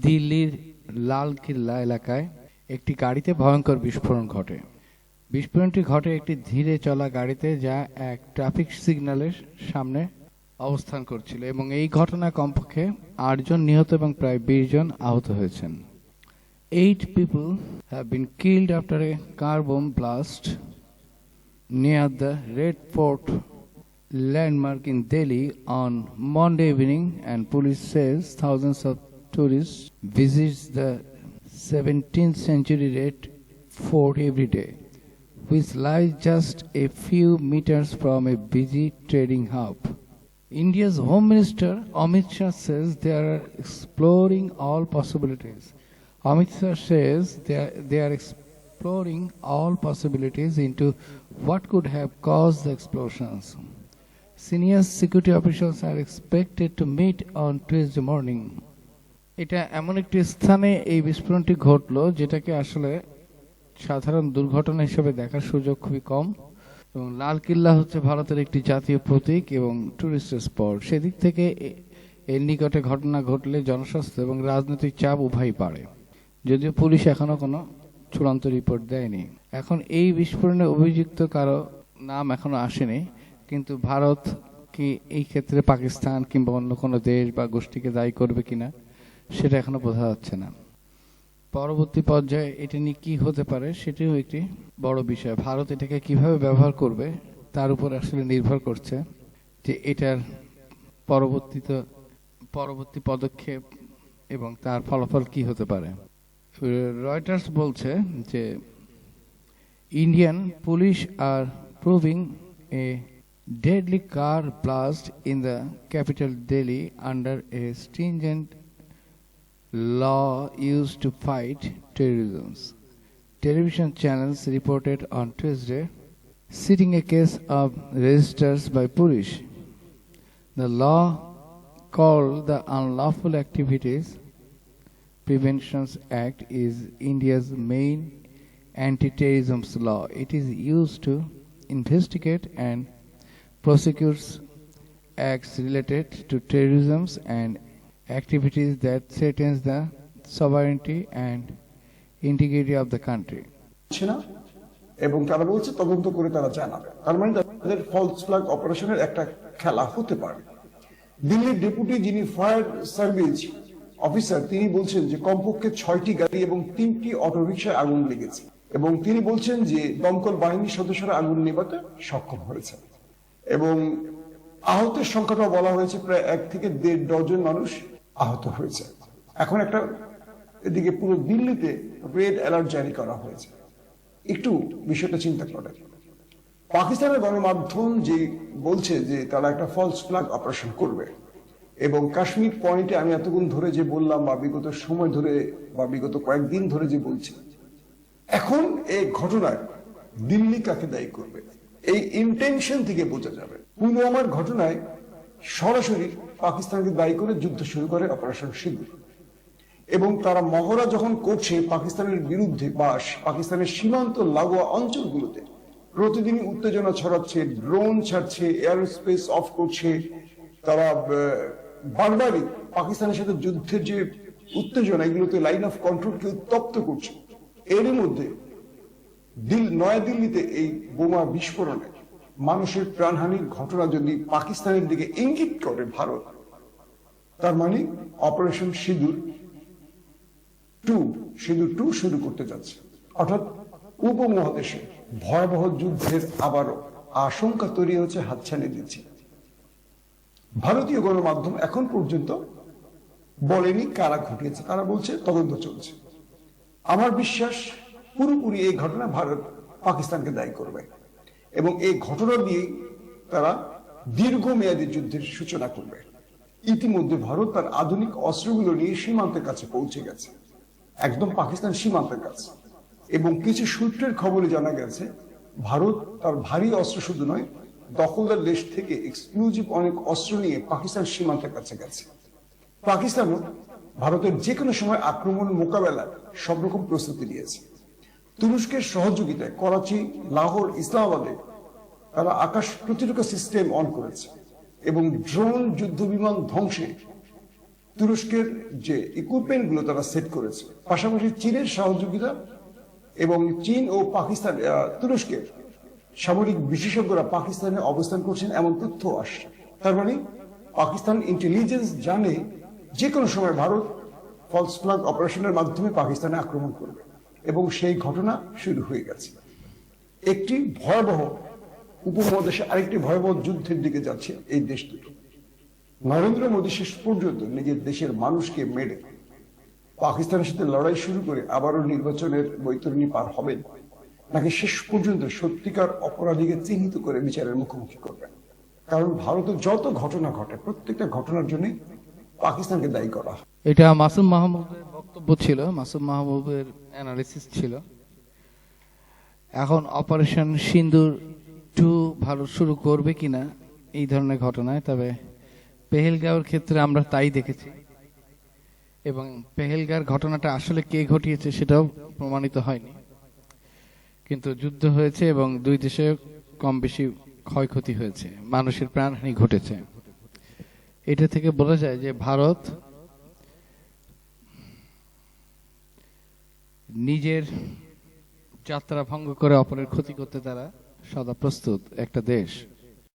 দিল্লির লাল কিল্লা এলাকায় একটি গাড়িতে ভয়ঙ্কর বিস্ফোরণ ঘটে। বিস্ফোরণটি ঘটে একটি ধীরে চলা গাড়িতে, যা এক ট্রাফিক সিগন্যালের সামনে অবস্থান করছিল, এবং এই ঘটনায় কমপক্ষে 8 জন নিহত এবং প্রায় 20 জন আহত হয়েছেন। 8 people have been killed after a car bomb blast near the Red Fort landmark in Delhi on Monday evening, and police says thousands of tourists visit the 17th century Red Fort every day, which lies just a few meters from a busy trading hub. India's Home Minister Amit Shah says they are exploring all possibilities. Amit Shah says they are exploring all possibilities into what could have caused the explosions. Senior security officials are expected to meet on Tuesday morning. এটা এমন একটি স্থানে এই বিস্ফোরণটি ঘটলো যেটাকে আসলে সাধারণ দুর্ঘটনা হিসেবে দেখার সুযোগ খুবই কম, এবং লাল কিল্লা হচ্ছে ভারতের একটি জাতীয় প্রতীক এবং টুরিস্ট স্পট। সেদিক থেকে এর নিকটে ঘটনা ঘটলে জনস্বাস্থ্য এবং রাজনৈতিক চাপ উভয়ই বাড়ে, যদিও পুলিশ এখনো কোনো চূড়ান্ত রিপোর্ট দেয়নি। এখন এই বিস্ফোরণে অভিযুক্ত কারো নাম এখনো আসেনি, কিন্তু ভারত কি এই ক্ষেত্রে পাকিস্তান কিংবা অন্য কোনো দেশ বা গোষ্ঠীকে দায়ী করবে কিনা সেটা এখনো বোঝা যাচ্ছে না। পরবর্তী পর্যায়ে এটা নিয়ে কি হতে পারে সেটিও একটি বড় বিষয়। ভারত এটাকে কিভাবে ব্যবহার করবে তার উপর আসলে নির্ভর করছে যে এটার পরবর্তী পদক্ষেপ এবং তার ফলাফল কি হতে পারে। রয়টার্স বলছে যে Indian police R proving A deadly car blast in the capital Delhi under a stringent law used to fight terrorism. Television channels reported on Tuesday, citing a case of registers by police. The law, called the Unlawful Activities Prevention Act, is India's main anti-terrorism law. It is used to investigate and prosecutes acts related to terrorism and activities that threaten the sovereignty and integrity of the country. এবং তারা বলছে তদন্ত করে তারা জানাবে। তার মানে তাদের ফলস ফ্ল্যাগ অপারেশনের একটা খেলা হতে পারে। দিল্লির ডেপুটি যিনি ফায়ার সার্ভিস অফিসার, তিনি বলছেন যে কমপক্ষে 6টি গাড়ি এবং 3টি অটোরিকশায় আগুন লেগেছে, এবং তিনি বলছেন যে দমকল বাহিনীর সদস্যরা আগুন নেভাতে সক্ষম হয়েছে, এবং আহতের সংখ্যাটা বলা হয়েছে প্রায় 1 থেকে 1.5 ডজন মানুষ আহত হয়েছে। এখন একটা এদিকে পুরো দিল্লিতে রেড অ্যালার্ট জারি করা হয়েছে। একটু বিষয়টা চিন্তা করে পাকিস্তানের গণমাধ্যম যে বলছে যে তারা একটা ফলস ফ্ল্যাগ অপারেশন করবে, এবং কাশ্মীর পয়েন্টে আমি এতক্ষণ ধরে যে বললাম বা বিগত সময় ধরে বা বিগত কয়েকদিন ধরে যে বলছি, এখন এই ঘটনায় দিল্লি কাকে দায়ী করবে এই ইন্টেনশন থেকে বোঝা যাবে। পুলওয়ামার ঘটনায় সরাসরি পাকিস্তানকে দায়ী করে যুদ্ধ শুরু করে অপারেশন সিঁদুর, এবং তারা মহড়া যখন করছে পাকিস্তানের বিরুদ্ধে বা পাকিস্তানের সীমান্ত লাগোয়া অঞ্চলগুলোতে প্রতিদিনই উত্তেজনা ছড়াচ্ছে, ড্রোন ছাড়ছে, এয়ার স্পেস অফ করছে, তারা বারবারই পাকিস্তানের সাথে যুদ্ধের যে উত্তেজনা এগুলোতে লাইন অফ কন্ট্রোলকে উত্তপ্ত করছে। এরই মধ্যে নয়াদিল্লিতে এই বোমা বিস্ফোরণে মানুষের প্রাণহানির ঘটনা যদি পাকিস্তানের দিকে ইঙ্গিত করে ভারত, তার মানে অপারেশন সিঁদুর 2 শুরু করতে যাচ্ছে, অর্থাৎ উপমহাদেশে ভয়াবহ যুদ্ধের আবারও আশঙ্কা তৈরি হচ্ছে, হাতছানি দিচ্ছে। ভারতীয় গণমাধ্যম এখন পর্যন্ত বলেনি কারা ঘটিয়েছে, তারা বলছে তদন্ত চলছে। আমার বিশ্বাস পুরোপুরি এই ঘটনা ভারত পাকিস্তানকে দায়ী করবে, এবং এই ঘটনা দিয়ে তারা দীর্ঘমেয়াদী যুদ্ধের সূচনা করবে। ইতিমধ্যে ভারত তার আধুনিক অস্ত্রগুলো নিয়ে সীমান্তের কাছে পৌঁছে গেছে, একদম পাকিস্তান সীমান্তের কাছে, এবং কিছু সূত্রের খবরে জানা গেছে ভারত তার ভারী অস্ত্র শুধু নয়, দখলদার দেশ থেকে এক্সক্লুসিভ অনেক অস্ত্র নিয়ে পাকিস্তান সীমান্তের কাছে গেছে। পাকিস্তানও ভারতের যে কোনো সময় আক্রমণ মোকাবেলার সব রকম প্রস্তুতি নিয়েছে। তুরস্কের সহযোগিতায় করাচি, লাহোর, ইসলামাবাদে তারা আকাশ প্রতিরক্ষা সিস্টেম অন করেছে, এবং ড্রোন যুদ্ধ বিমান ধ্বংসে তুরস্কের যে ইকুইপমেন্ট গুলো তারা সেট করেছে, পাশাপাশি চীনের সহযোগিতা এবং চীন ও পাকিস্তান, তুরস্কের সামরিক বিশেষজ্ঞরা পাকিস্তানে অবস্থান করছেন এমন তথ্য আসছে। তার মানে পাকিস্তান ইন্টেলিজেন্স জানে যে কোনো সময় ভারত ফলস ফ্ল্যাগ অপারেশনের মাধ্যমে পাকিস্তানে আক্রমণ করবে, এবং সেই ঘটনা শুরু হয়ে গেছে। একটি ভয়াবহ উপমহাদেশে আরেকটি ভয়াবহ যুদ্ধের দিকে যাচ্ছে এই দেশ দুটো। নরেন্দ্র মোদী শেষ পর্যন্ত নিজের দেশের মানুষকে মেরে পাকিস্তানের সাথে লড়াই শুরু করে আবারও নির্বাচনের বৈতরণী পার হবেন, নাকি শেষ পর্যন্ত সত্যিকার অপরাধীকে চিহ্নিত করে বিচারের মুখোমুখি করবেন? কারণ ভারতে যত ঘটনা ঘটে প্রত্যেকটা ঘটনার জন্য পাকিস্তানকে দায়ী করা হয়। এটা মাসুম মাহমুদের বক্তব্য ছিল, মাসুম মাহমুদের অ্যানালিসিস ছিল। এখন অপারেশন সিন্দুর 2 ভারত শুরু করবে কিনা এই ধরনের ঘটনায়, তবে পেহেলগাঁওয়ের ক্ষেত্রে আমরা তাই দেখেছি, এবং পেহেলগাঁওর ঘটনাটা আসলে কে ঘটিয়েছে সেটাও প্রমাণিত হয়নি, কিন্তু যুদ্ধ হয়েছে এবং দুই দেশে কম বেশি ক্ষয়ক্ষতি হয়েছে, মানুষের প্রাণহানি ঘটেছে। এটা থেকে বোঝা যায় যে ভারত নিজের যাত্রা ভঙ্গ করে অপরের ক্ষতি করতে তারা সদা প্রস্তুত একটা দেশ।